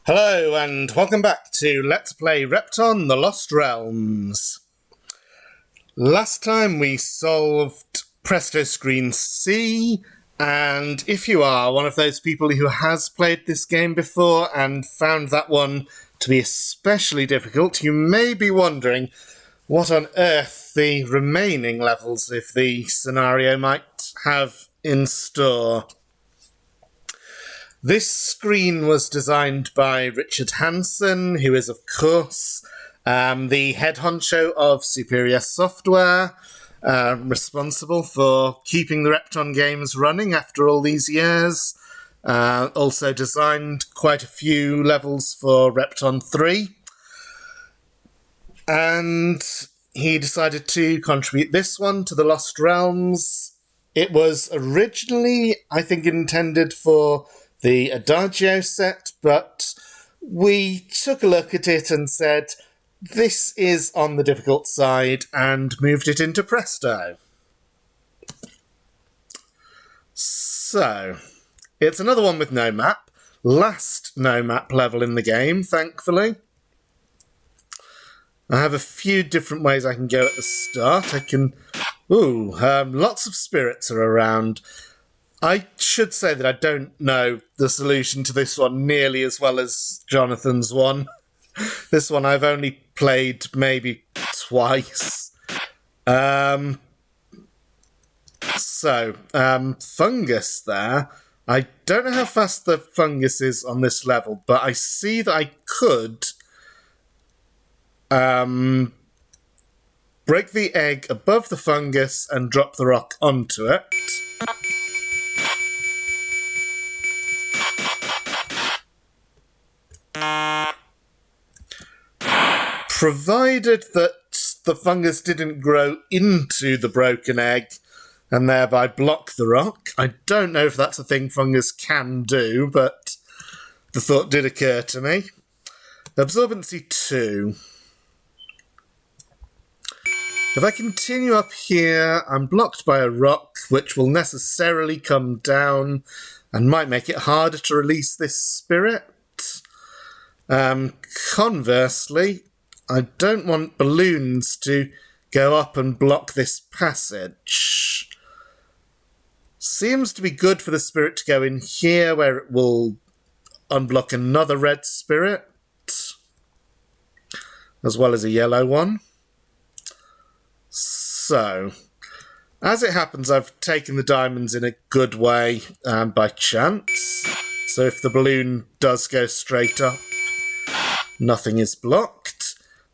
Hello and welcome back to Let's Play Repton, The Lost Realms. Last time we solved Presto Screen C, and if you are one of those people who has played this game before and found that one to be especially difficult, you may be wondering what on earth the remaining levels of the scenario might have in store. This screen was designed by Richard Hansen, who is, of course, the head honcho of Superior Software, responsible for keeping the Repton games running after all these years. Also designed quite a few levels for Repton 3. And he decided to contribute this one to the Lost Realms. It was originally, I think, intended for the Adagio set, but we took a look at it and said, this is on the difficult side, and moved it into Presto. So, it's another one with no map. Last no map level in the game, thankfully. I have a few different ways I can go at the start. I can... lots of spirits are around. I should say that I don't know the solution to this one nearly as well as Jonathan's one. This one I've only played maybe twice. Fungus there. I don't know how fast the fungus is on this level, but I see that I could break the egg above the fungus and drop the rock onto it. Provided that the fungus didn't grow into the broken egg and thereby block the rock. I don't know if that's a thing fungus can do, but the thought did occur to me. Absorbency 2. If I continue up here, I'm blocked by a rock, which will necessarily come down and might make it harder to release this spirit. Conversely, I don't want balloons to go up and block this passage. Seems to be good for the spirit to go in here, where it will unblock another red spirit, as well as a yellow one. So, as it happens, I've taken the diamonds in a good way by chance. So if the balloon does go straight up, nothing is blocked.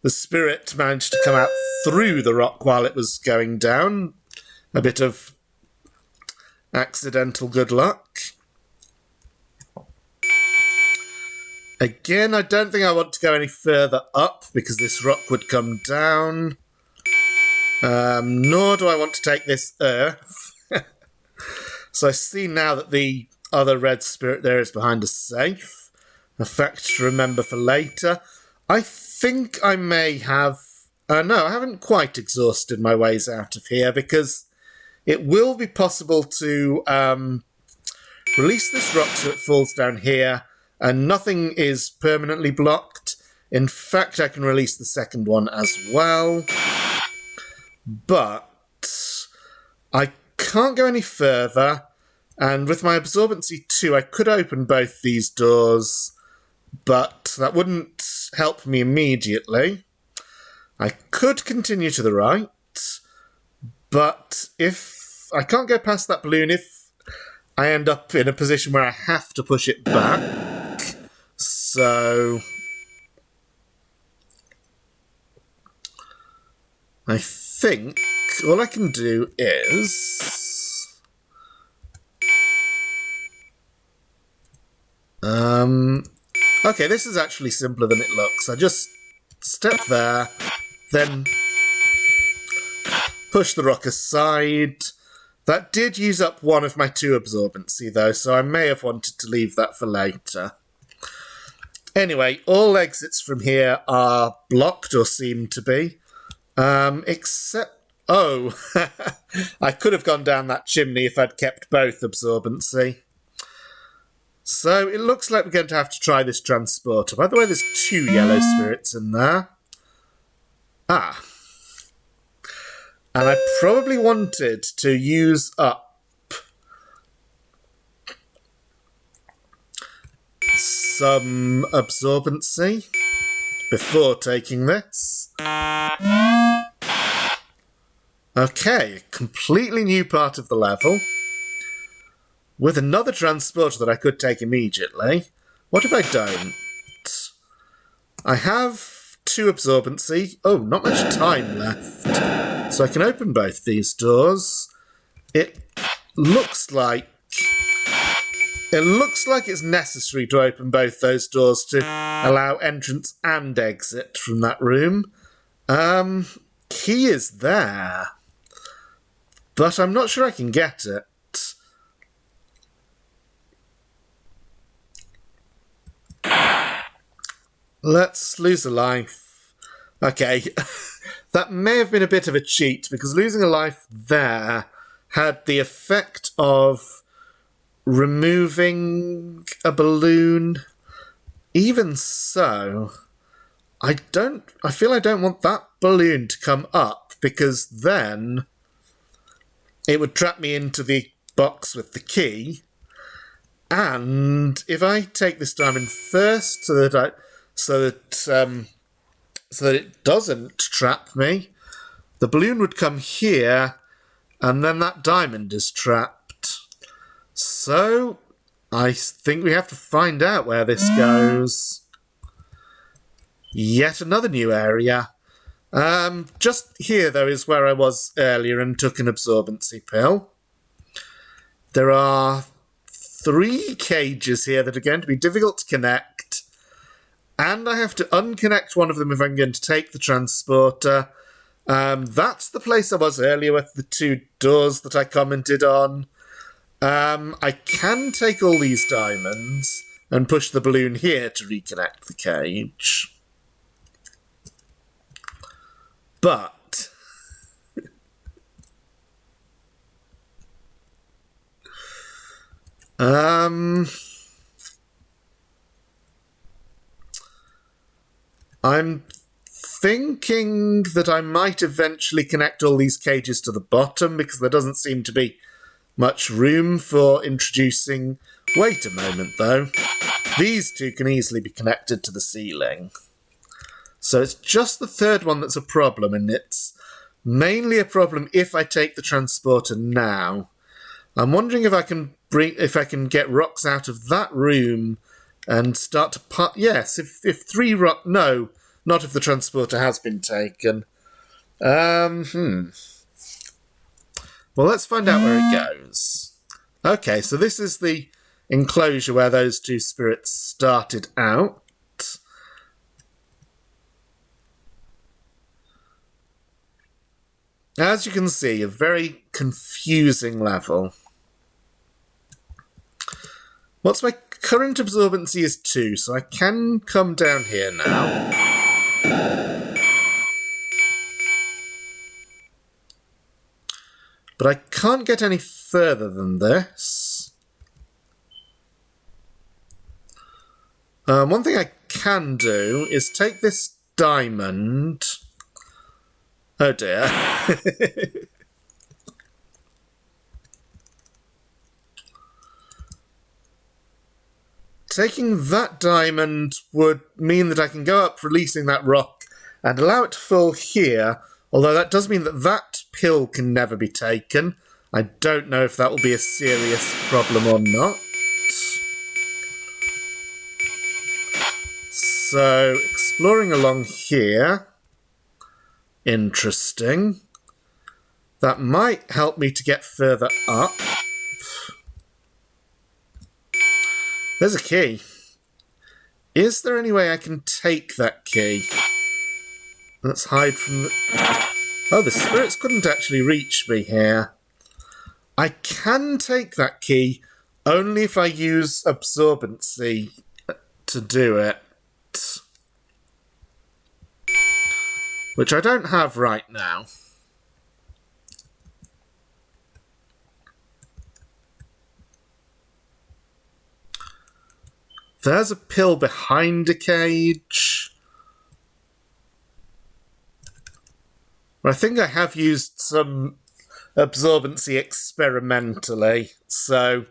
The spirit managed to come out through the rock while it was going down. A bit of accidental good luck. Again, I don't think I want to go any further up because this rock would come down. Nor do I want to take this earth. So I see now that the other red spirit there is behind a safe. A fact to remember for later. I think I may have... no, I haven't quite exhausted my ways out of here because it will be possible to release this rock so it falls down here and nothing is permanently blocked. In fact, I can release the second one as well. But I can't go any further, and with my Absorbency 2, I could open both these doors, but that wouldn't help me immediately. I could continue to the right, but if I can't go past that balloon, if I end up in a position where I have to push it back, so I think all I can do is okay, this is actually simpler than it looks. I just step there, then push the rock aside. That did use up one of my 2 absorbency though, so I may have wanted to leave that for later. Anyway, all exits from here are blocked or seem to be. Except... Oh, I could have gone down that chimney if I'd kept both absorbency. So it looks like we're going to have to try this transporter. By the way, there's 2 yellow spirits in there. Ah. And I probably wanted to use up some absorbency before taking this. Okay, completely new part of the level. With another transporter that I could take immediately. What if I don't? I have 2 absorbency. Oh, not much time left. So I can open both these doors. It looks like it's necessary to open both those doors to allow entrance and exit from that room. Key is there. But I'm not sure I can get it. Let's lose a life. Okay, that may have been a bit of a cheat because losing a life there had the effect of removing a balloon. Even so, I feel I don't want that balloon to come up because then it would trap me into the box with the key. And if I take this diamond first so that it doesn't trap me, the balloon would come here, and then that diamond is trapped. So I think we have to find out where this goes. Yet another new area. Just here, though, is where I was earlier and took an absorbency pill. There are 3 cages here that are going to be difficult to connect. And I have to unconnect one of them if I'm going to take the transporter. That's the place I was earlier with the 2 doors that I commented on. I can take all these diamonds and push the balloon here to reconnect the cage. But I'm thinking that I might eventually connect all these cages to the bottom because there doesn't seem to be much room for introducing... Wait a moment, though. These 2 can easily be connected to the ceiling. So it's just the 3rd one that's a problem, and it's mainly a problem if I take the transporter now. I'm wondering if I can get rocks out of that room and start to yes, if 3 rock... No, not if the transporter has been taken. Well, let's find out where it goes. Okay, so this is the enclosure where those 2 spirits started out. As you can see, a very confusing level. What's my current absorbency is 2, so I can come down here now. But I can't get any further than this. One thing I can do is take this diamond... Oh dear. Taking that diamond would mean that I can go up releasing that rock and allow it to fall here, although that does mean that that pill can never be taken. I don't know if that will be a serious problem or not. So, exploring along here... Interesting. That might help me to get further up. There's a key. Is there any way I can take that key? Let's hide from the... Oh, the spirits couldn't actually reach me here. I can take that key only if I use absorbency to do it. Which I don't have right now. There's a pill behind a cage. I think I have used some absorbency experimentally, so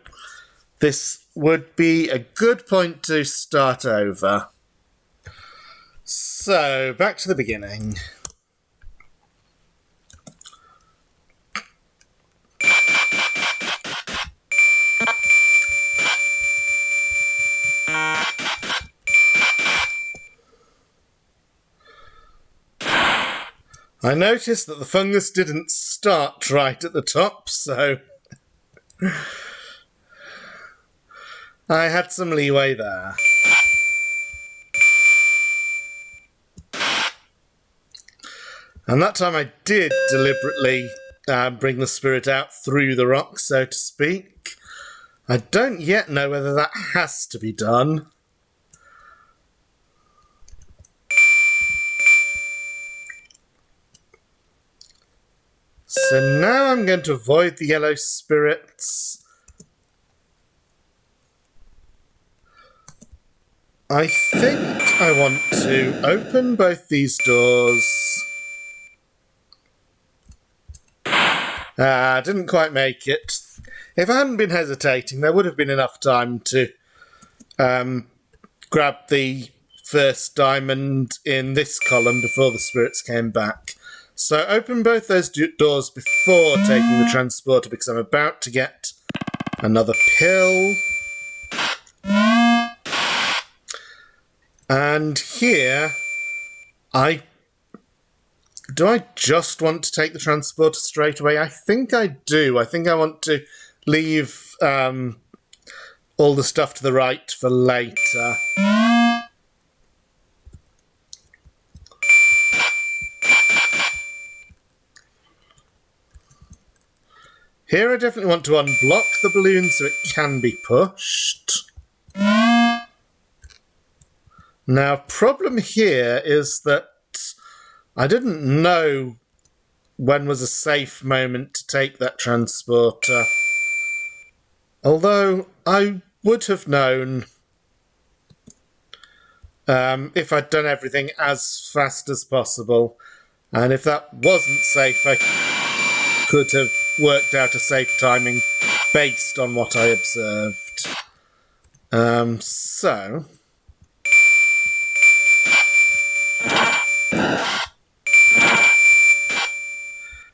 this would be a good point to start over. So, back to the beginning. I noticed that the fungus didn't start right at the top, so I had some leeway there. And that time I did deliberately bring the spirit out through the rock, so to speak. I don't yet know whether that has to be done. So now I'm going to avoid the yellow spirits. I think I want to open both these doors. Didn't quite make it. If I hadn't been hesitating, there would have been enough time to grab the first diamond in this column before the spirits came back. So open both those doors before taking the transporter, because I'm about to get another pill. And here, do I just want to take the transporter straight away? I think I do. I think I want to leave all the stuff to the right for later. Here I definitely want to unblock the balloon so it can be pushed. Now, problem here is that I didn't know when was a safe moment to take that transporter. Although I would have known if I'd done everything as fast as possible. And if that wasn't safe, I could have worked out a safe timing based on what I observed. So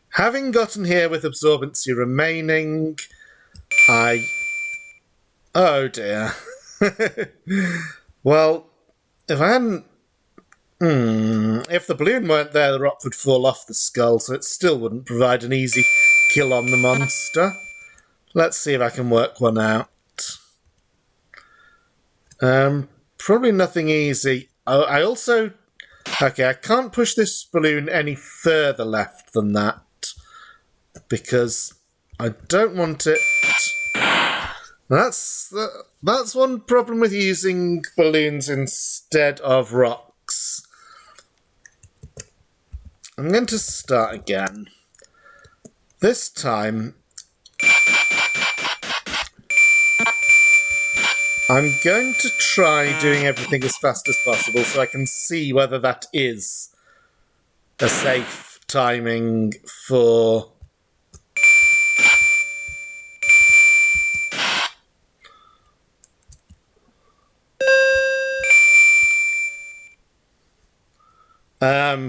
having gotten here with absorbency remaining, oh dear. Well, if I hadn't... if the balloon weren't there, the rock would fall off the skull, so it still wouldn't provide an easy kill on the monster. Let's see if I can work one out. Probably nothing easy. I also... Okay, I can't push this balloon any further left than that, because I don't want it... That's one problem with using balloons instead of rocks. I'm going to start again. This time, I'm going to try doing everything as fast as possible so I can see whether that is a safe timing for...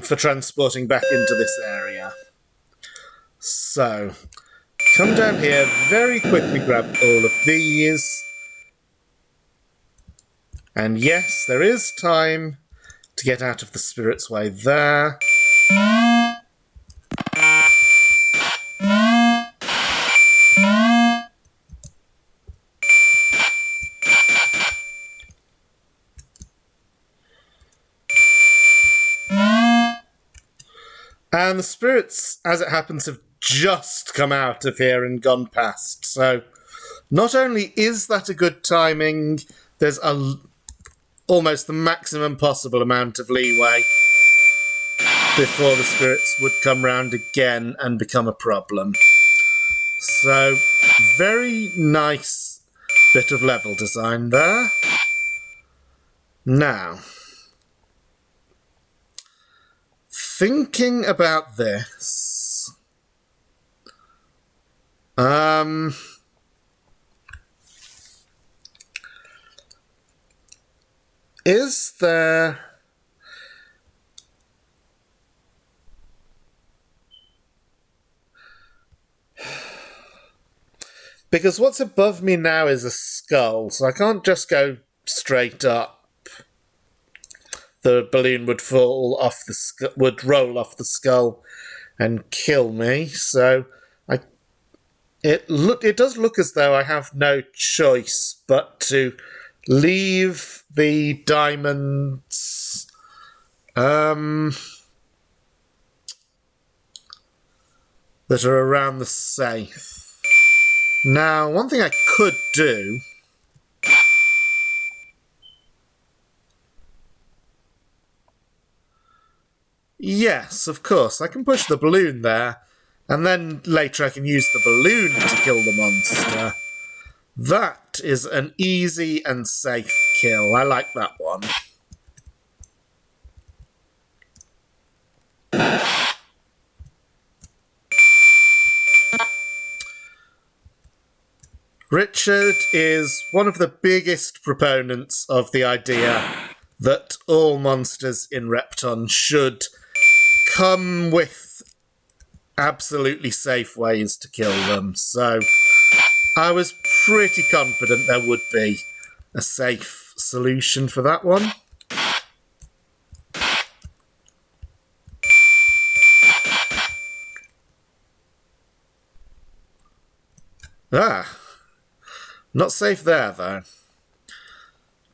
for transporting back into this area. So, come down here, very quickly grab all of these. And yes, there is time to get out of the spirit's way there. And the spirits, as it happens, have just come out of here and gone past. So, not only is that a good timing, there's almost the maximum possible amount of leeway before the spirits would come round again and become a problem. So, very nice bit of level design there. Now, thinking about this, is there... Because what's above me now is a skull, so I can't just go straight up. The balloon would fall off the would roll off the skull and kill me. So it does look as though I have no choice but to leave the diamonds that are around the safe. Now, one thing I could do... Yes, of course, I can push the balloon there, and then later I can use the balloon to kill the monster. That is an easy and safe kill. I like that one. Richard is one of the biggest proponents of the idea that all monsters in Repton should come with absolutely safe ways to kill them. So I was pretty confident there would be a safe solution for that one. Not safe there, though.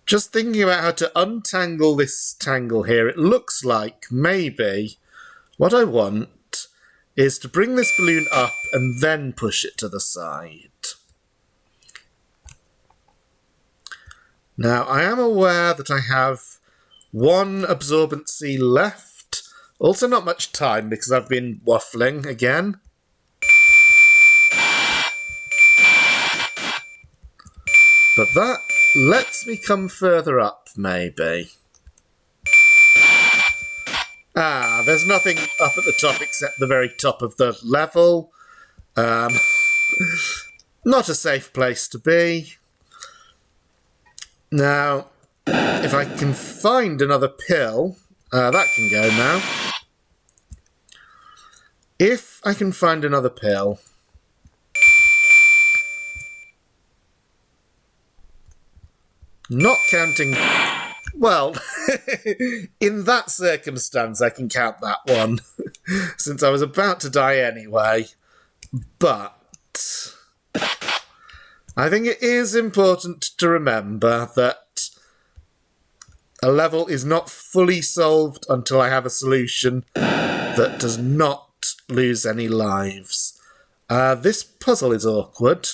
Just thinking about how to untangle this tangle here, it looks like maybe what I want is to bring this balloon up and then push it to the side. Now, I am aware that I have one absorbency left. Also not much time because I've been waffling again. But that lets me come further up, maybe. There's nothing up at the top except the very top of the level. Not a safe place to be. Now, if I can find another pill, that can go now. If I can find another pill... Not counting... Well, in that circumstance, I can count that one, since I was about to die anyway. But I think it is important to remember that a level is not fully solved until I have a solution that does not lose any lives. This puzzle is awkward.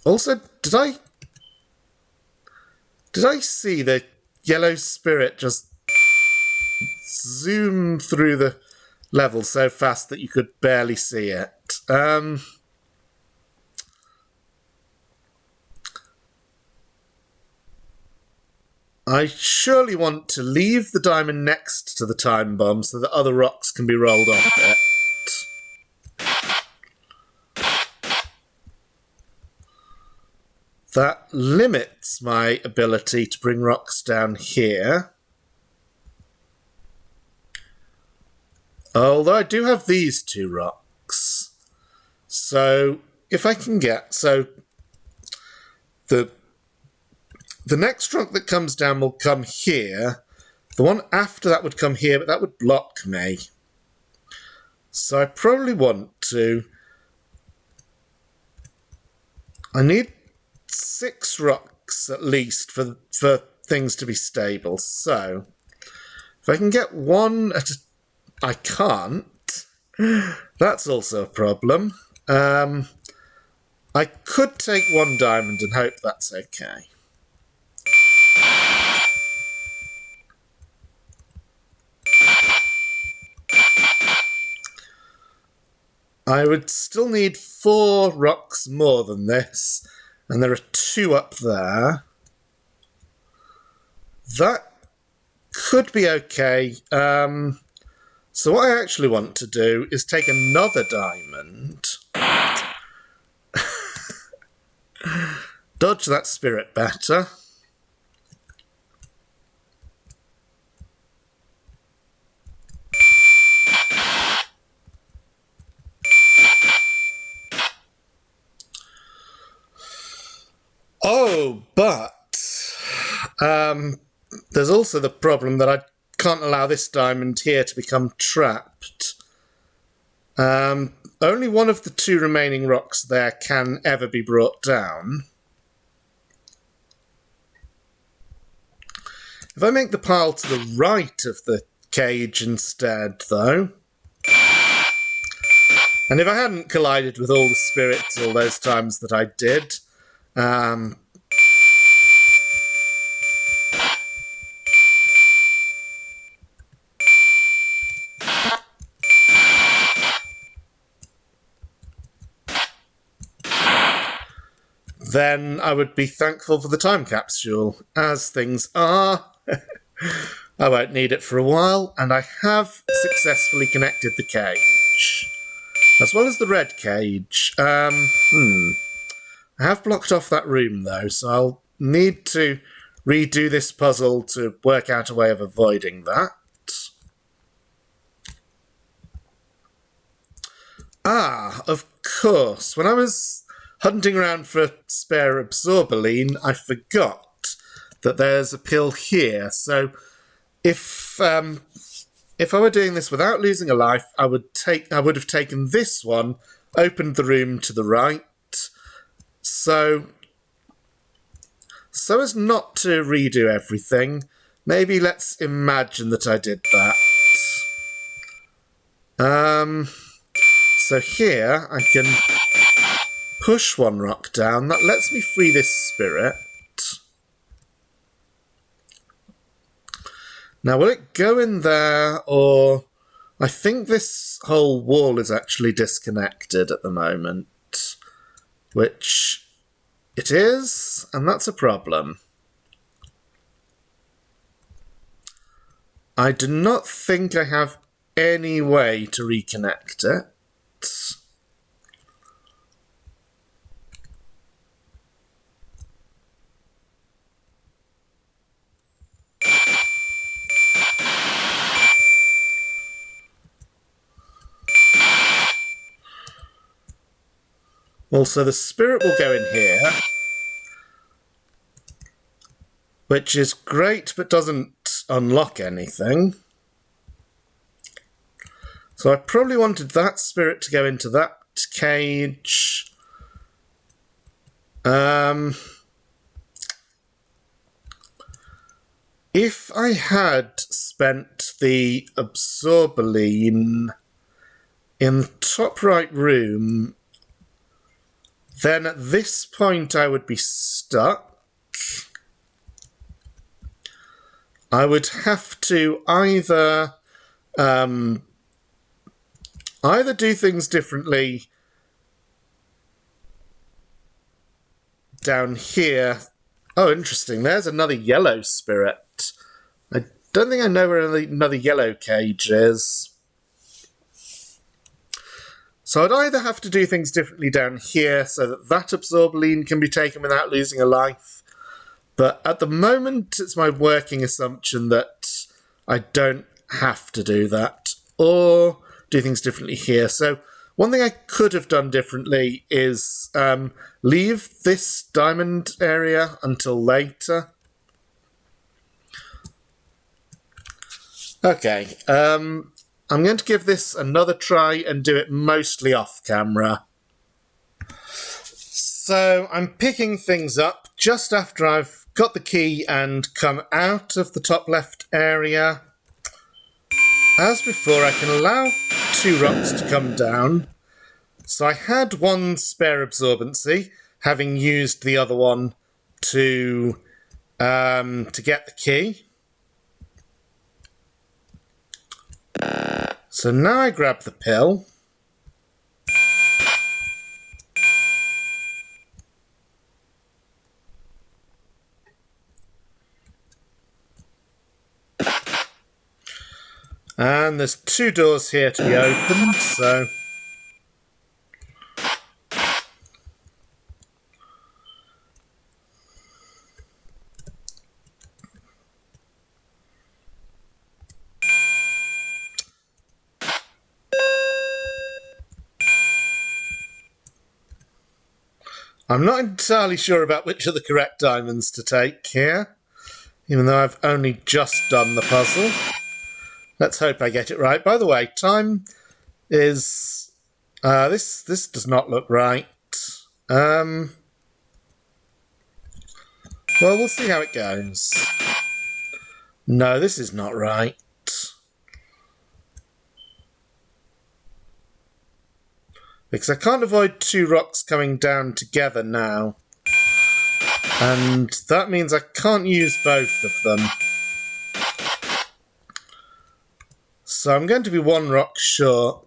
Also, did I see the yellow spirit just zoom through the level so fast that you could barely see it? I surely want to leave the diamond next to the time bomb so that other rocks can be rolled off it. That limits my ability to bring rocks down here. Although I do have these two rocks. So if I can get... So the next rock that comes down will come here. The one after that would come here, but that would block me. So I probably want to... I need 6 rocks at least for things to be stable. So if I can get one at a... I can't. That's also a problem. I could take 1 diamond and hope that's okay. I would still need 4 rocks more than this, and there are 2 up there. That could be okay. So what I actually want to do is take another diamond. Dodge that spirit better. Oh, but there's also the problem that I can't allow this diamond here to become trapped. Only one of the 2 remaining rocks there can ever be brought down. If I make the pile to the right of the cage instead, though, and if I hadn't collided with all the spirits all those times that I did, then I would be thankful for the time capsule. As things are, I won't need it for a while, and I have successfully connected the cage, as well as the red cage. I have blocked off that room though, so I'll need to redo this puzzle to work out a way of avoiding that. Ah, of course, when I was hunting around for a spare absorberline, I forgot that there's a pill here. So if I were doing this without losing a life, I would have taken this one, opened the room to the right, so as not to redo everything. Maybe let's imagine that I did that. So here I can push 1 rock down. That lets me free this spirit. Now, will it go in there, or... I think this whole wall is actually disconnected at the moment, which it is, and that's a problem. I do not think I have any way to reconnect it. Also, the spirit will go in here, which is great, but doesn't unlock anything. So I probably wanted that spirit to go into that cage. If I had spent the absorberline in the top right room, then at this point I would be stuck. I would have to either do things differently down here. Oh, interesting. There's another yellow spirit. I don't think I know where another yellow cage is. So I'd either have to do things differently down here so that that absorberline can be taken without losing a life. But at the moment, it's my working assumption that I don't have to do that, or do things differently here. So one thing I could have done differently is leave this diamond area until later. Okay, I'm going to give this another try and do it mostly off camera. So I'm picking things up just after I've got the key and come out of the top left area. As before, I can allow 2 rocks to come down. So I had 1 spare absorbency, having used the other one to get the key. So now I grab the pill. And there's 2 doors here to be opened, so... I'm not entirely sure about which are the correct diamonds to take here, even though I've only just done the puzzle. Let's hope I get it right. By the way, time is... this does not look right. Well, we'll see how it goes. No, this is not right. Because I can't avoid 2 rocks coming down together now. And that means I can't use both of them. So I'm going to be 1 rock short.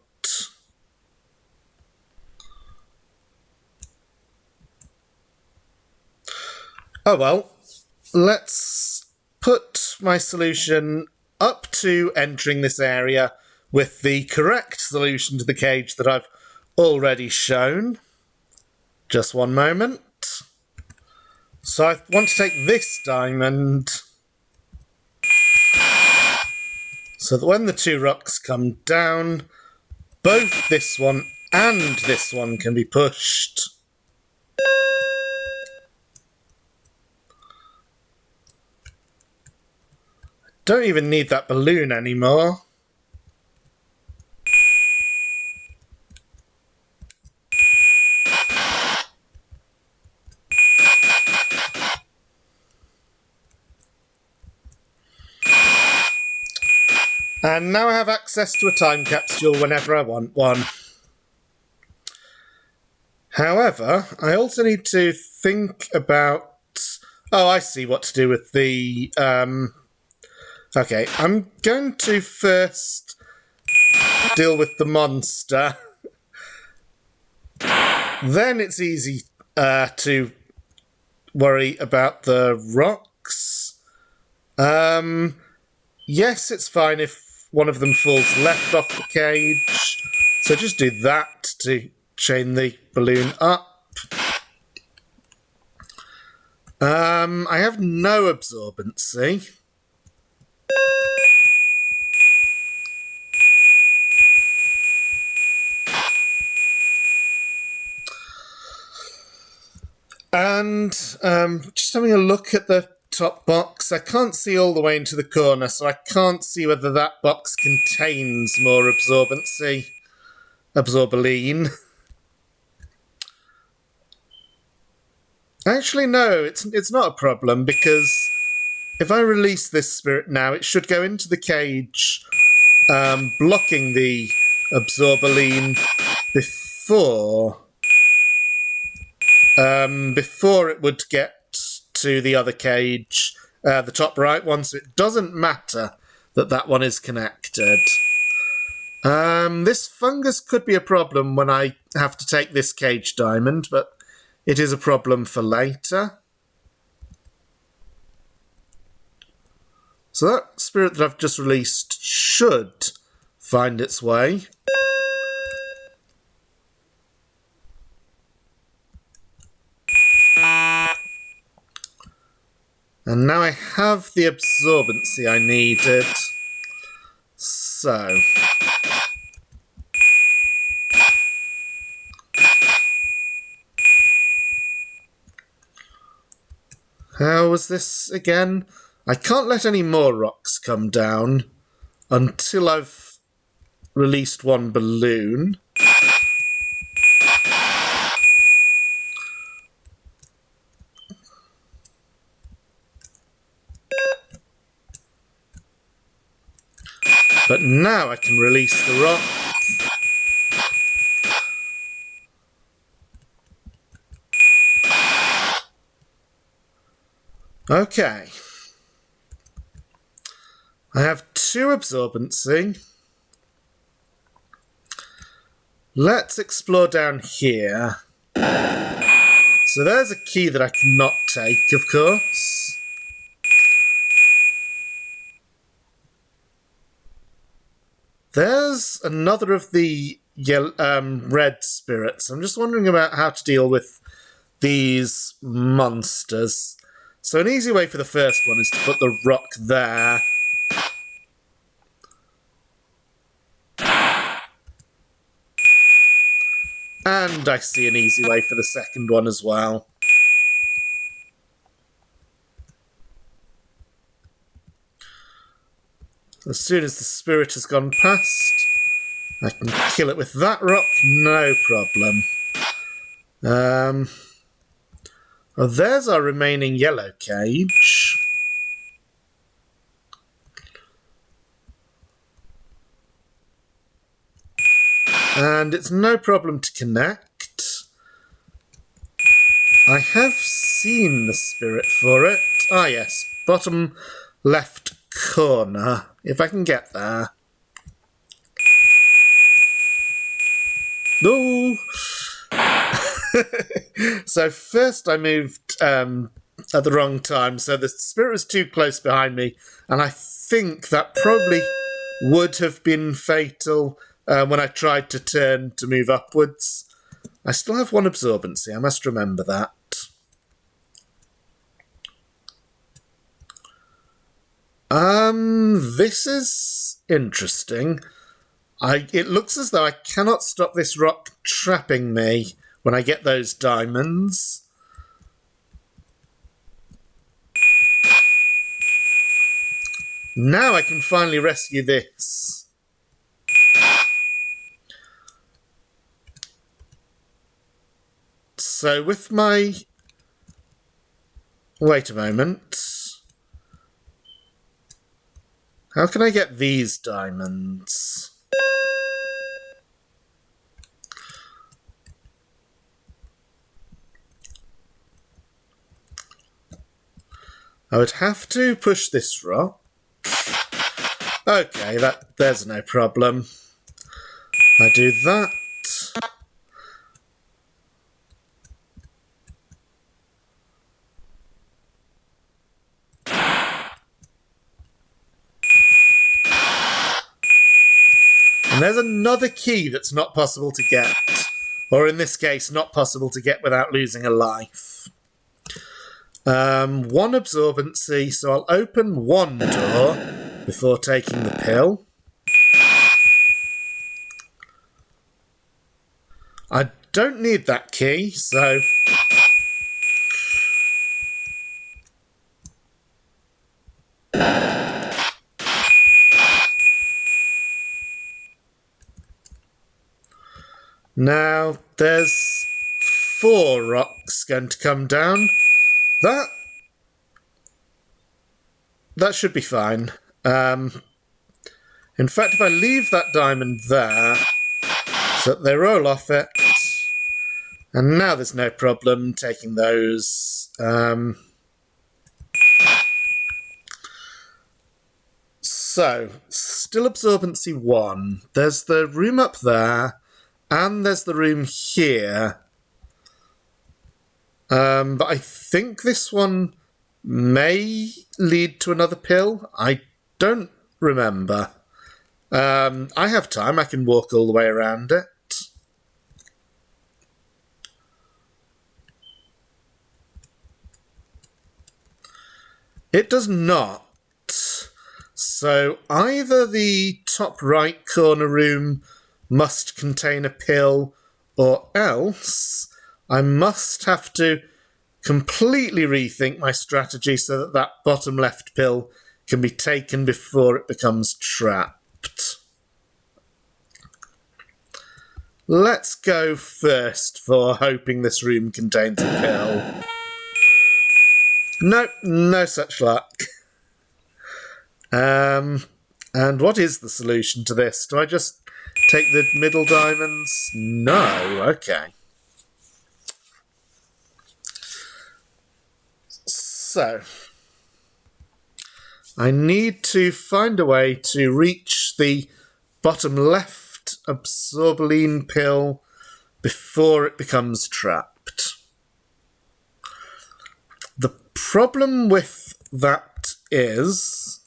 Oh well, let's put my solution up to entering this area with the correct solution to the cage that I've already shown. Just one moment. So I want to take this diamond so that when the 2 rocks come down, both this one and this one can be pushed. Don't even need that balloon anymore. And now I have access to a time capsule whenever I want one. However, I also need to think about... Oh, I see what to do with the... Okay, I'm going to first deal with the monster. Then it's easy to worry about the rocks. Yes, it's fine if one of them falls left off the cage. So just do that to chain the balloon up. I have no absorbency. And just having a look at the top box, I can't see all the way into the corner, so I can't see whether that box contains more absorbency. Absorbaline. Actually, no, it's not a problem, because if I release this spirit now, it should go into the cage, blocking the absorbaline before it would get to the other cage, the top right one, so it doesn't matter that that one is connected. This fungus could be a problem when I have to take this cage diamond, but it is a problem for later. So that spirit that I've just released should find its way. And now I have the absorbency I needed. So... how was this again? I can't let any more rocks come down until I've released one balloon. But now I can release the rock. Okay. I have 2 absorbency. Let's explore down here. So there's a key that I cannot take, of course. There's another of the red spirits. I'm just wondering about how to deal with these monsters. So an easy way for the first one is to put the rock there. And I see an easy way for the second one as well. As soon as the spirit has gone past, I can kill it with that rock, no problem. Oh, there's our remaining yellow cage. And it's no problem to connect. I have seen the spirit for it. Ah yes, bottom left corner, if I can get there. No. So first I moved at the wrong time, so the spirit was too close behind me, and I think that probably would have been fatal when I tried to turn to move upwards. I still have one absorbency, I must remember that. This is interesting. It looks as though I cannot stop this rock trapping me when I get those diamonds. Now I can finally rescue this. So with my... Wait a moment. How can I get these diamonds? I would have to push this rock. Okay, there's no problem. I do that. And there's another key that's not possible to get. Or in this case, not possible to get without losing a life. One absorbency, so I'll open one door before taking the pill. I don't need that key, so... Now, there's 4 rocks going to come down. That should be fine. In fact, if I leave that diamond there, so that they roll off it, and now there's no problem taking those. So, still absorbency 1. There's the room up there, and there's the room here. But I think this one may lead to another pill. I don't remember. I have time. I can walk all the way around it. It does not. So either the top right corner room must contain a pill, or else I must have to completely rethink my strategy so that that bottom left pill can be taken before it becomes trapped. Let's go first for hoping this room contains a pill. Nope, no such luck. And what is the solution to this? Do I just take the middle diamonds? No, okay. So, I need to find a way to reach the bottom left absorbeline pill before it becomes trapped. The problem with that is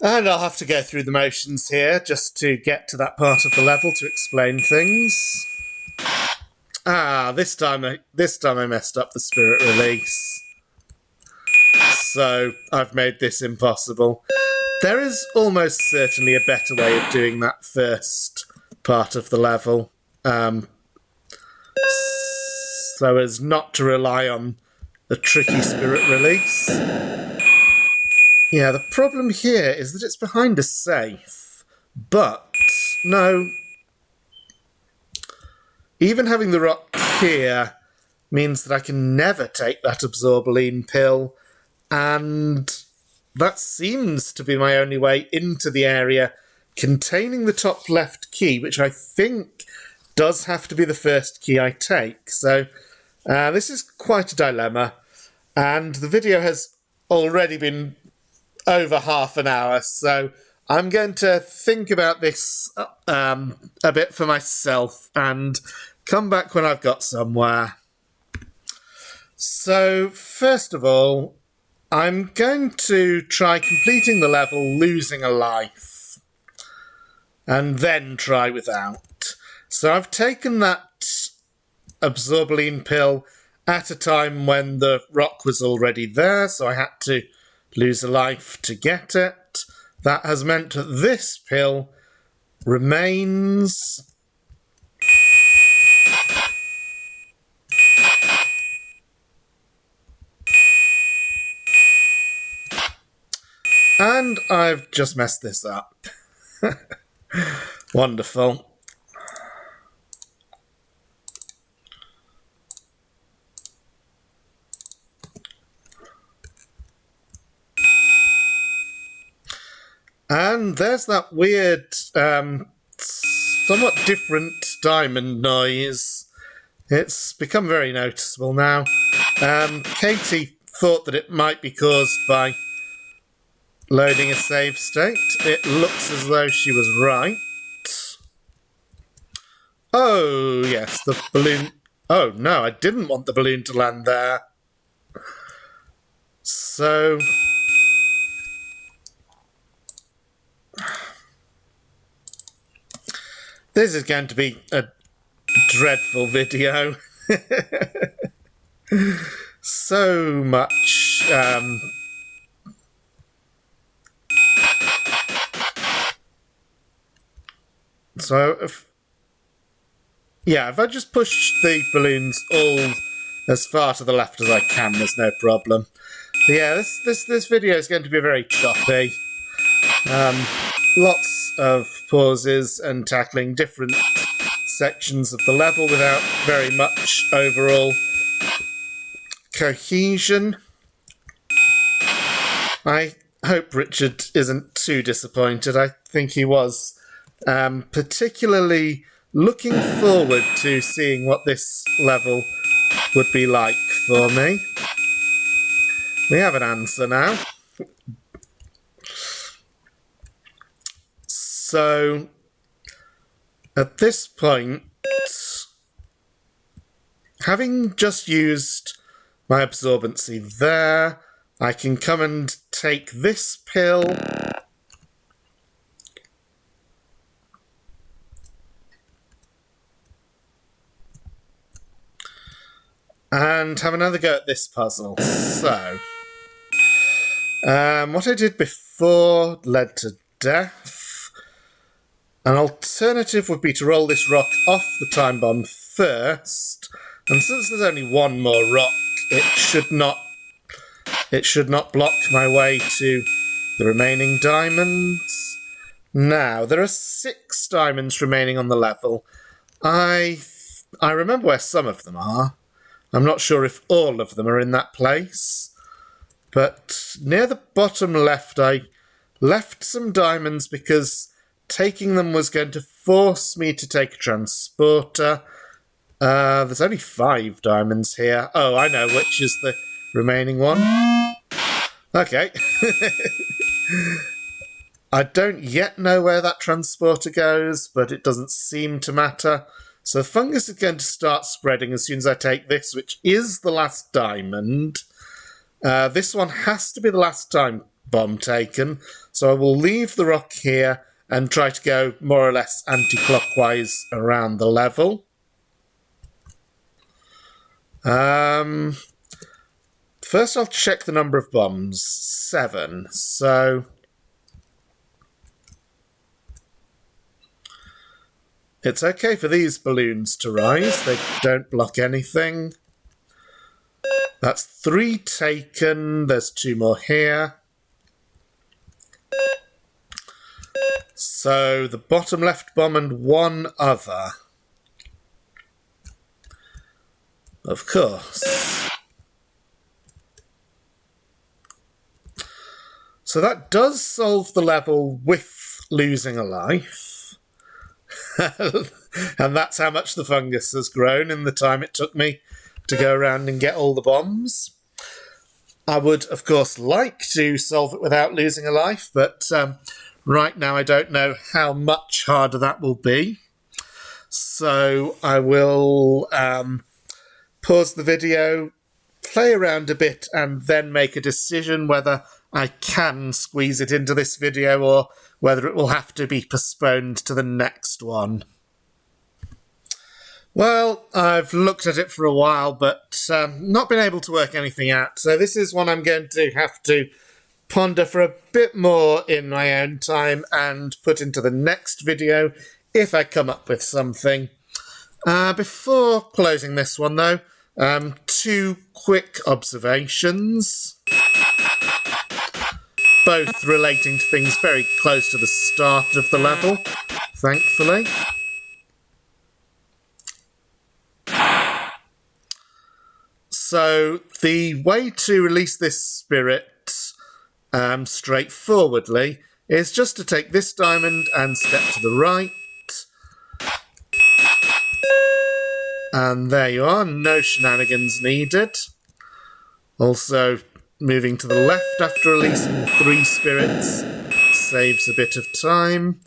And I'll have to go through the motions here just to get to that part of the level to explain things. This time I messed up the spirit release. So I've made this impossible. There is almost certainly a better way of doing that first part of the level. So as not to rely on the tricky spirit release. Yeah, the problem here is that it's behind a safe. But, no. Even having the rock here means that I can never take that absorbaline pill, and that seems to be my only way into the area containing the top left key, which I think does have to be the first key I take. So this is quite a dilemma, and the video has already been over half an hour, so I'm going to think about this a bit for myself and come back when I've got somewhere. So, first of all, I'm going to try completing the level losing a life, and then try without. So I've taken that absorbaline pill at a time when the rock was already there, so I had to lose a life to get it. That has meant that this pill remains. And I've just messed this up. Wonderful. And there's that weird, somewhat different diamond noise. It's become very noticeable now. Katie thought that it might be caused by loading a save state. It looks as though she was right. Oh, yes, the balloon. Oh, no, I didn't want the balloon to land there. So this is going to be a dreadful video. So much so if I just push the balloons all as far to the left as I can, there's no problem. But yeah, this video is going to be very choppy. Lots of pauses and tackling different sections of the level without very much overall cohesion. I hope Richard isn't too disappointed. I think he was. Particularly looking forward to seeing what this level would be like for me. We have an answer now. So, at this point, having just used my absorbency there, I can come and take this pill and have another go at this puzzle. So, what I did before led to death. An alternative would be to roll this rock off the time bomb first, and since there's only one more rock, it should not block my way to the remaining diamonds. Now, there are 6 diamonds remaining on the level. I remember where some of them are. I'm not sure if all of them are in that place. But near the bottom left, I left some diamonds because taking them was going to force me to take a transporter. There's only 5 diamonds here. Oh, I know which is the remaining one. Okay. I don't yet know where that transporter goes, but it doesn't seem to matter. So the fungus is going to start spreading as soon as I take this, which is the last diamond. This one has to be the last bomb taken. So I will leave the rock here and try to go more or less anti-clockwise around the level. First I'll check the number of bombs. 7. So it's okay for these balloons to rise. They don't block anything. That's 3 taken. There's 2 more here. So the bottom left bomb and 1 other. Of course. So that does solve the level with losing a life. And that's how much the fungus has grown in the time it took me to go around and get all the bombs. I would, of course, like to solve it without losing a life, but right now I don't know how much harder that will be. So I will pause the video, play around a bit, and then make a decision whether I can squeeze it into this video or whether it will have to be postponed to the next one. Well, I've looked at it for a while, but not been able to work anything out. So this is one I'm going to have to ponder for a bit more in my own time and put into the next video if I come up with something. Before closing this one, though, 2 quick observations, both relating to things very close to the start of the level, thankfully. So the way to release this spirit straightforwardly is just to take this diamond and step to the right. And there you are, no shenanigans needed. Also, moving to the left after releasing 3 spirits saves a bit of time.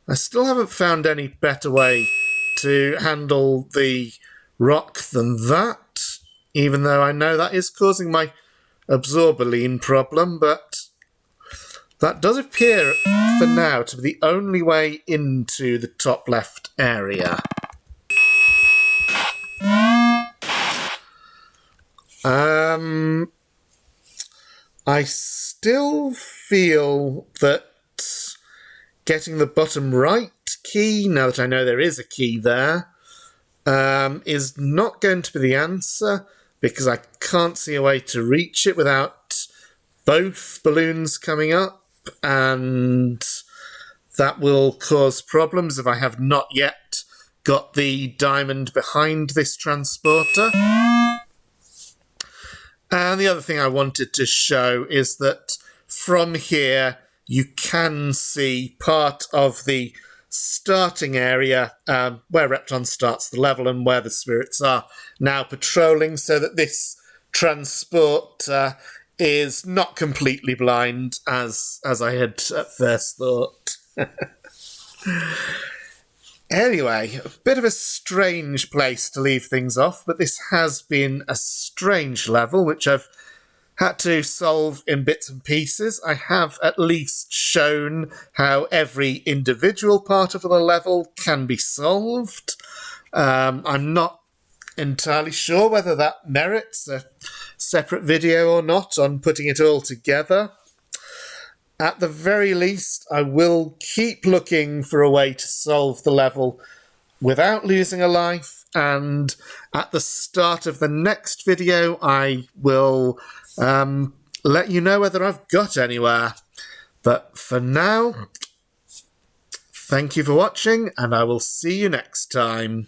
I still haven't found any better way to handle the rock than that, even though I know that is causing my absorberline problem, but that does appear for now to be the only way into the top left area. I still feel that getting the bottom right key, now that I know there is a key there, is not going to be the answer, because I can't see a way to reach it without both balloons coming up, and that will cause problems if I have not yet got the diamond behind this transporter. And the other thing I wanted to show is that from here you can see part of the starting area where Repton starts the level and where the spirits are now patrolling, so that this transporter is not completely blind as I had at first thought. Anyway, a bit of a strange place to leave things off, but this has been a strange level which I've had to solve in bits and pieces. I have at least shown how every individual part of the level can be solved. I'm not entirely sure whether that merits a separate video or not on putting it all together. At the very least, I will keep looking for a way to solve the level without losing a life, and at the start of the next video I will let you know whether I've got anywhere. But for now, thank you for watching, and I will see you next time.